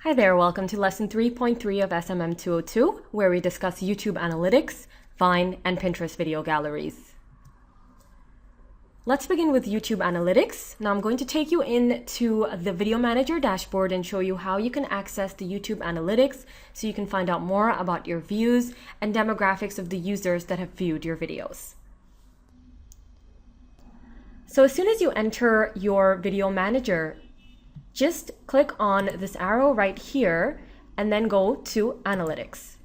Hi there, welcome to lesson 3.3 of SMM 202, where we discuss YouTube Analytics, Vine, and Pinterest video galleries. Let's begin with YouTube Analytics. Now I'm going to take you into the Video Manager dashboard and show you how you can access the YouTube Analytics so you can find out more about your views and demographics of the users that have viewed your videos. So as soon as you enter your Video Manager, just click on this arrow right here and then go to Analytics.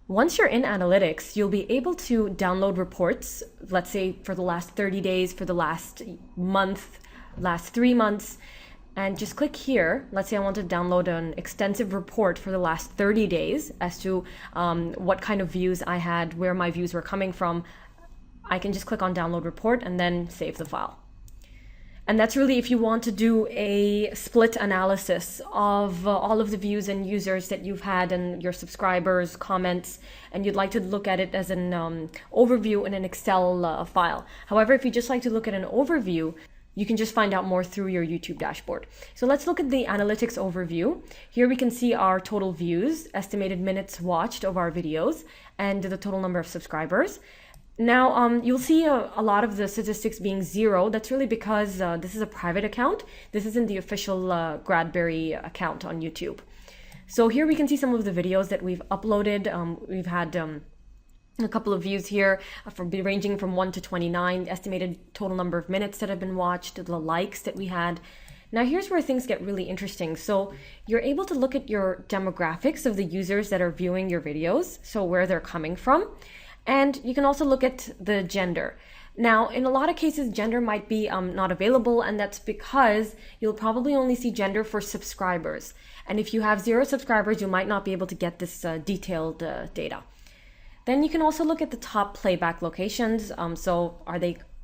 Once you're in Analytics, you'll be able to download reports, let's say for the last 30 days, for the last month, last 3 months, and just click here. Let's say I want to download an extensive report for the last 30 days as to what kind of views I had, where my views were coming from. I can just click on Download Report and then save the file. And that's really if you want to do a split analysis of all of the views and users that you've had and your subscribers, comments, and you'd like to look at it as an overview in an Excel file. However, if you just like to look at an overview, you can just find out more through your YouTube dashboard. So let's look at the analytics overview. Here we can see our total views, estimated minutes watched of our videos, and the total number of subscribers. Now, you'll see a lot of the statistics being zero. That's really because this is a private account. This isn't the official Gradberry account on YouTube. So here we can see some of the videos that we've uploaded. We've had a couple of views here ranging from 1 to 29, estimated total number of minutes that have been watched, the likes that we had. Now here's where things get really interesting. So you're able to look at your demographics of the users that are viewing your videos, so where they're coming from. And you can also look at the gender. Now, in a lot of cases, gender might be not available, and that's because you'll probably only see gender for subscribers. And if you have 0 subscribers, you might not be able to get this detailed data. Then you can also look at the top playback locations. So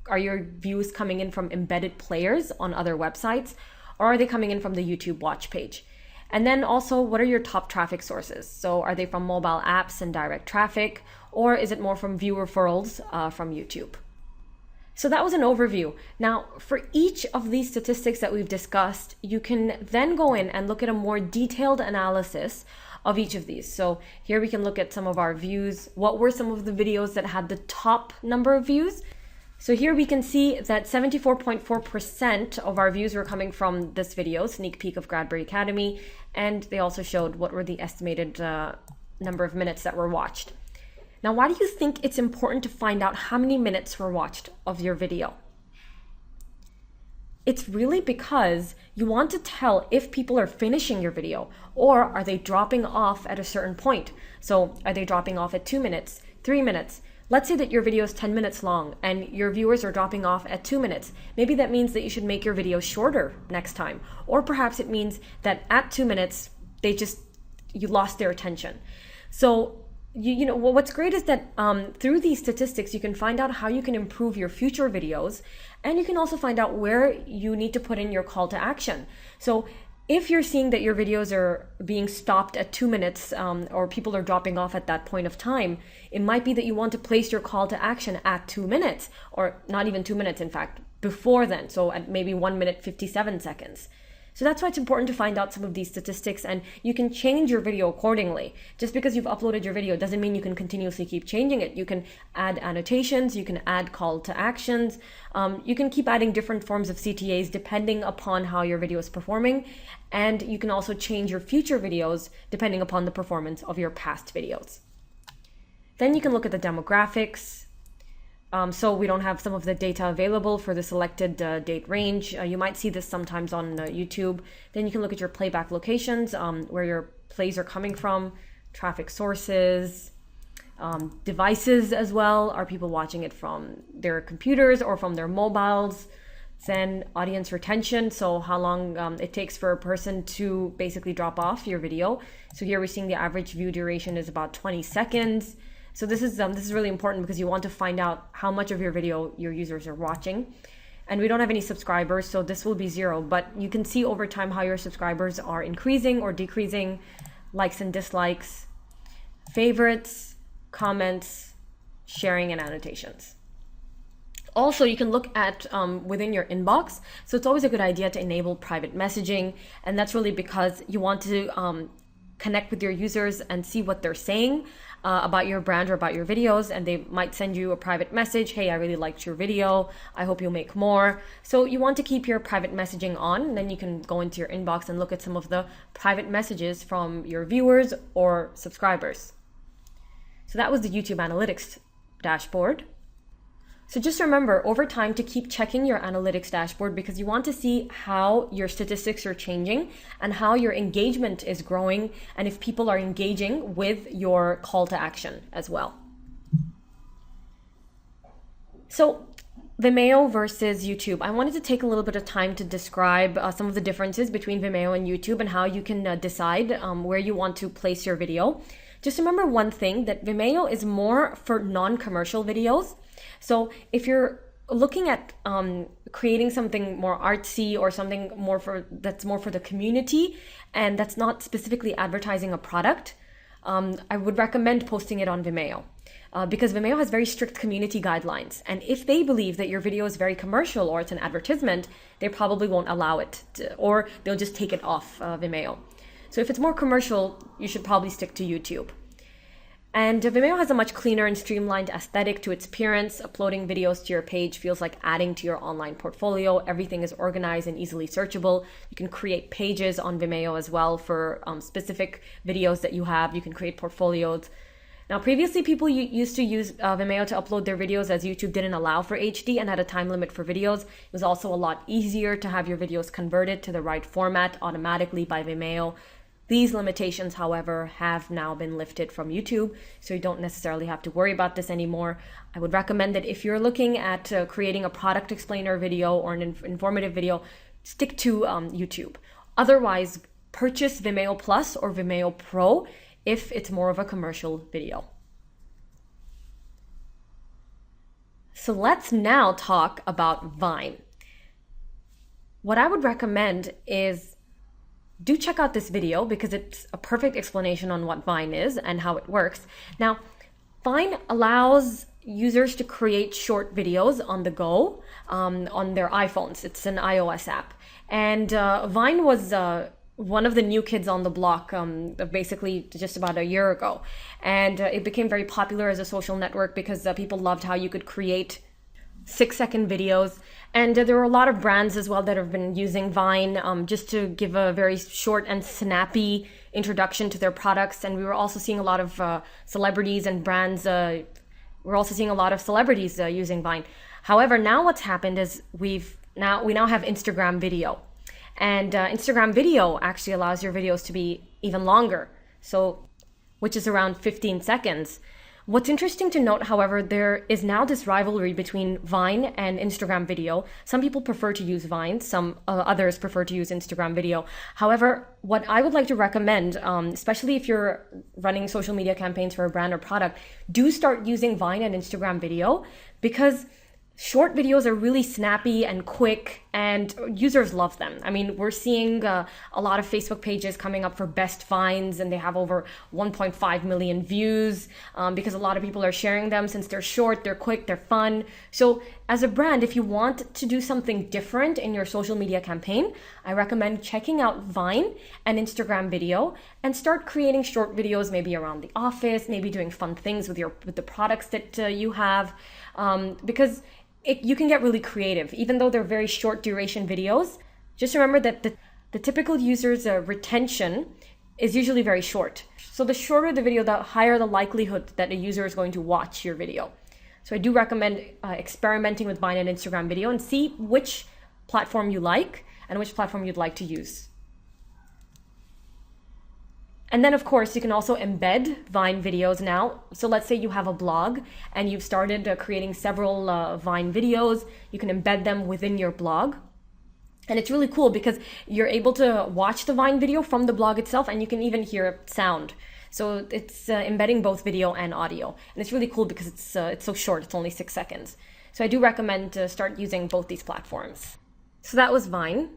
are your views coming in from embedded players on other websites, or are they coming in from the YouTube watch page? And then also, what are your top traffic sources? So are they from mobile apps and direct traffic, or is it more from view referrals from YouTube? So that was an overview. Now, for each of these statistics that we've discussed, you can then go in and look at a more detailed analysis of each of these. So here we can look at some of our views. What were some of the videos that had the top number of views? So here we can see that 74.4% of our views were coming from this video, Sneak Peek of Gradberry Academy, and they also showed what were the estimated number of minutes that were watched. Now, why do you think it's important to find out how many minutes were watched of your video? It's really because you want to tell if people are finishing your video, or are they dropping off at a certain point. So are they dropping off at 2 minutes, 3 minutes? Let's say that your video is 10 minutes long and your viewers are dropping off at 2 minutes. Maybe that means that you should make your video shorter next time. Or perhaps it means that at 2 minutes, you lost their attention. So, what's great is that through these statistics, you can find out how you can improve your future videos, and you can also find out where you need to put in your call to action. So if you're seeing that your videos are being stopped at 2 minutes or people are dropping off at that point of time, it might be that you want to place your call to action at 2 minutes, or not even 2 minutes, in fact, before then. So at maybe 1 minute, 57 seconds. So that's why it's important to find out some of these statistics, and you can change your video accordingly. Just because you've uploaded your video doesn't mean you can continuously keep changing it. You can add annotations, you can add call to actions, you can keep adding different forms of CTAs depending upon how your video is performing, and you can also change your future videos depending upon the performance of your past videos. Then you can look at the demographics. So we don't have some of the data available for the selected date range. You might see this sometimes on YouTube. Then you can look at your playback locations, where your plays are coming from, traffic sources, devices as well. Are people watching it from their computers or from their mobiles? Then audience retention, so how long it takes for a person to basically drop off your video. So here we're seeing the average view duration is about 20 seconds. So this is really important because you want to find out how much of your video your users are watching. And we don't have any subscribers, so this will be 0. But you can see over time how your subscribers are increasing or decreasing, likes and dislikes, favorites, comments, sharing, and annotations. Also, you can look at within your inbox. So it's always a good idea to enable private messaging. And that's really because you want to connect with your users and see what they're saying about your brand or about your videos. And they might send you a private message. Hey, I really liked your video. I hope you'll make more. So you want to keep your private messaging on. And then you can go into your inbox and look at some of the private messages from your viewers or subscribers. So that was the YouTube Analytics dashboard. So just remember over time to keep checking your analytics dashboard because you want to see how your statistics are changing and how your engagement is growing and if people are engaging with your call to action as well. So Vimeo versus YouTube. I wanted to take a little bit of time to describe some of the differences between Vimeo and YouTube and how you can decide where you want to place your video. Just remember one thing, that Vimeo is more for non-commercial videos. So if you're looking at creating something more artsy or something that's more for the community and that's not specifically advertising a product, I would recommend posting it on Vimeo. Because Vimeo has very strict community guidelines. And if they believe that your video is very commercial or it's an advertisement, they probably won't allow it or they'll just take it off Vimeo. So if it's more commercial, you should probably stick to YouTube. And Vimeo has a much cleaner and streamlined aesthetic to its appearance. Uploading videos to your page feels like adding to your online portfolio. Everything is organized and easily searchable. You can create pages on Vimeo as well for specific videos that you have. You can create portfolios. Now, previously, people used to use Vimeo to upload their videos as YouTube didn't allow for HD and had a time limit for videos. It was also a lot easier to have your videos converted to the right format automatically by Vimeo. These limitations, however, have now been lifted from YouTube, so you don't necessarily have to worry about this anymore. I would recommend that if you're looking at creating a product explainer video or an informative video, stick to YouTube. Otherwise, purchase Vimeo Plus or Vimeo Pro if it's more of a commercial video. So let's now talk about Vine. What I would recommend is do check out this video because it's a perfect explanation on what Vine is and how it works. Now, Vine allows users to create short videos on the go on their iPhones. It's an iOS app. And Vine was one of the new kids on the block basically just about a year ago. And it became very popular as a social network because people loved how you could create 6-second videos. And there were a lot of brands as well that have been using Vine just to give a very short and snappy introduction to their products. And we were also seeing a lot of celebrities and brands. We're also seeing a lot of celebrities using Vine. However, now what's happened is we now have Instagram video. And Instagram video actually allows your videos to be even longer, which is around 15 seconds. What's interesting to note, however, there is now this rivalry between Vine and Instagram video. Some people prefer to use Vine, some others prefer to use Instagram video. However, what I would like to recommend, especially if you're running social media campaigns for a brand or product, do start using Vine and Instagram video because short videos are really snappy and quick and users love them. I mean, we're seeing a lot of Facebook pages coming up for best Vines and they have over 1.5 million views because a lot of people are sharing them since they're short, they're quick, they're fun. So as a brand, if you want to do something different in your social media campaign, I recommend checking out Vine and Instagram video and start creating short videos, maybe around the office, maybe doing fun things with the products that you have because you can get really creative. Even though they're very short duration videos, just remember that the typical user's retention is usually very short. So the shorter the video, the higher the likelihood that a user is going to watch your video. So I do recommend experimenting with Vine and Instagram video and see which platform you like and which platform you'd like to use. And then, of course, you can also embed Vine videos now. So let's say you have a blog and you've started creating several Vine videos. You can embed them within your blog. And it's really cool because you're able to watch the Vine video from the blog itself and you can even hear sound. So it's embedding both video and audio. And it's really cool because it's so short. It's only 6 seconds. So I do recommend to start using both these platforms. So that was Vine.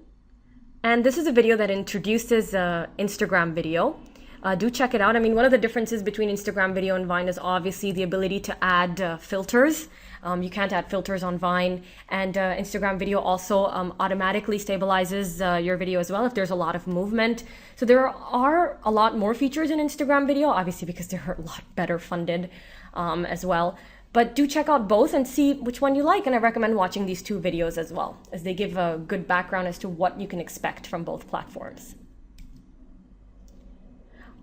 And this is a video that introduces Instagram video. Do check it out. I mean, one of the differences between Instagram video and Vine is obviously the ability to add filters You can't add filters on Vine, and Instagram video also automatically stabilizes your video as well if there's a lot of movement. So there are a lot more features in Instagram video, obviously because they're a lot better funded as well. But do check out both and see which one you like, and I recommend watching these 2 videos as well, as they give a good background as to what you can expect from both platforms.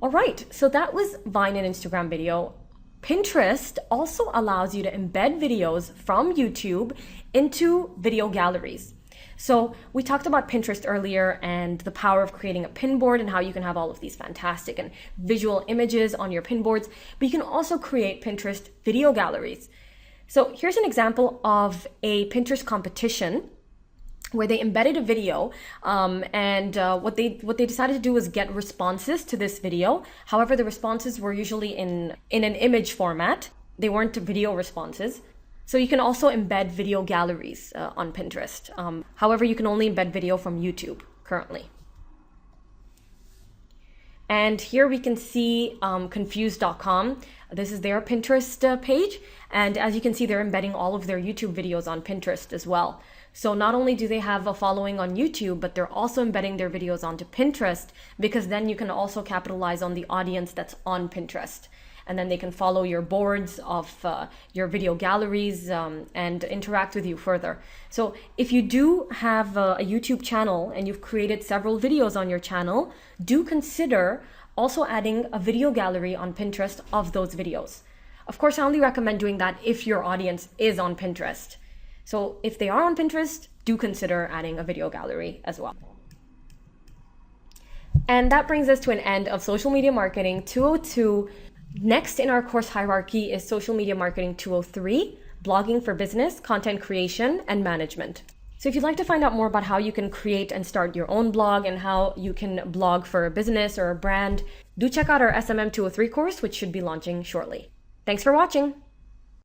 All right, so that was Vine and Instagram video. Pinterest also allows you to embed videos from YouTube into video galleries. So we talked about Pinterest earlier and the power of creating a pin board and how you can have all of these fantastic and visual images on your pin boards, but you can also create Pinterest video galleries. So here's an example of a Pinterest competition where they embedded a video and what they decided to do was get responses to this video. However, the responses were usually in an image format. They weren't video responses. So you can also embed video galleries on Pinterest. However, you can only embed video from YouTube currently. And here we can see Confused.com. This is their Pinterest page. And as you can see, they're embedding all of their YouTube videos on Pinterest as well. So not only do they have a following on YouTube, but they're also embedding their videos onto Pinterest, because then you can also capitalize on the audience that's on Pinterest. And then they can follow your boards of your video galleries and interact with you further. So if you do have a YouTube channel and you've created several videos on your channel, do consider also adding a video gallery on Pinterest of those videos. Of course, I only recommend doing that if your audience is on Pinterest. So if they are on Pinterest, do consider adding a video gallery as well. And that brings us to an end of Social Media Marketing 202. Next in our course hierarchy is Social Media Marketing 203, Blogging for Business, Content Creation, and Management. So if you'd like to find out more about how you can create and start your own blog and how you can blog for a business or a brand, do check out our SMM 203 course, which should be launching shortly. Thanks for watching.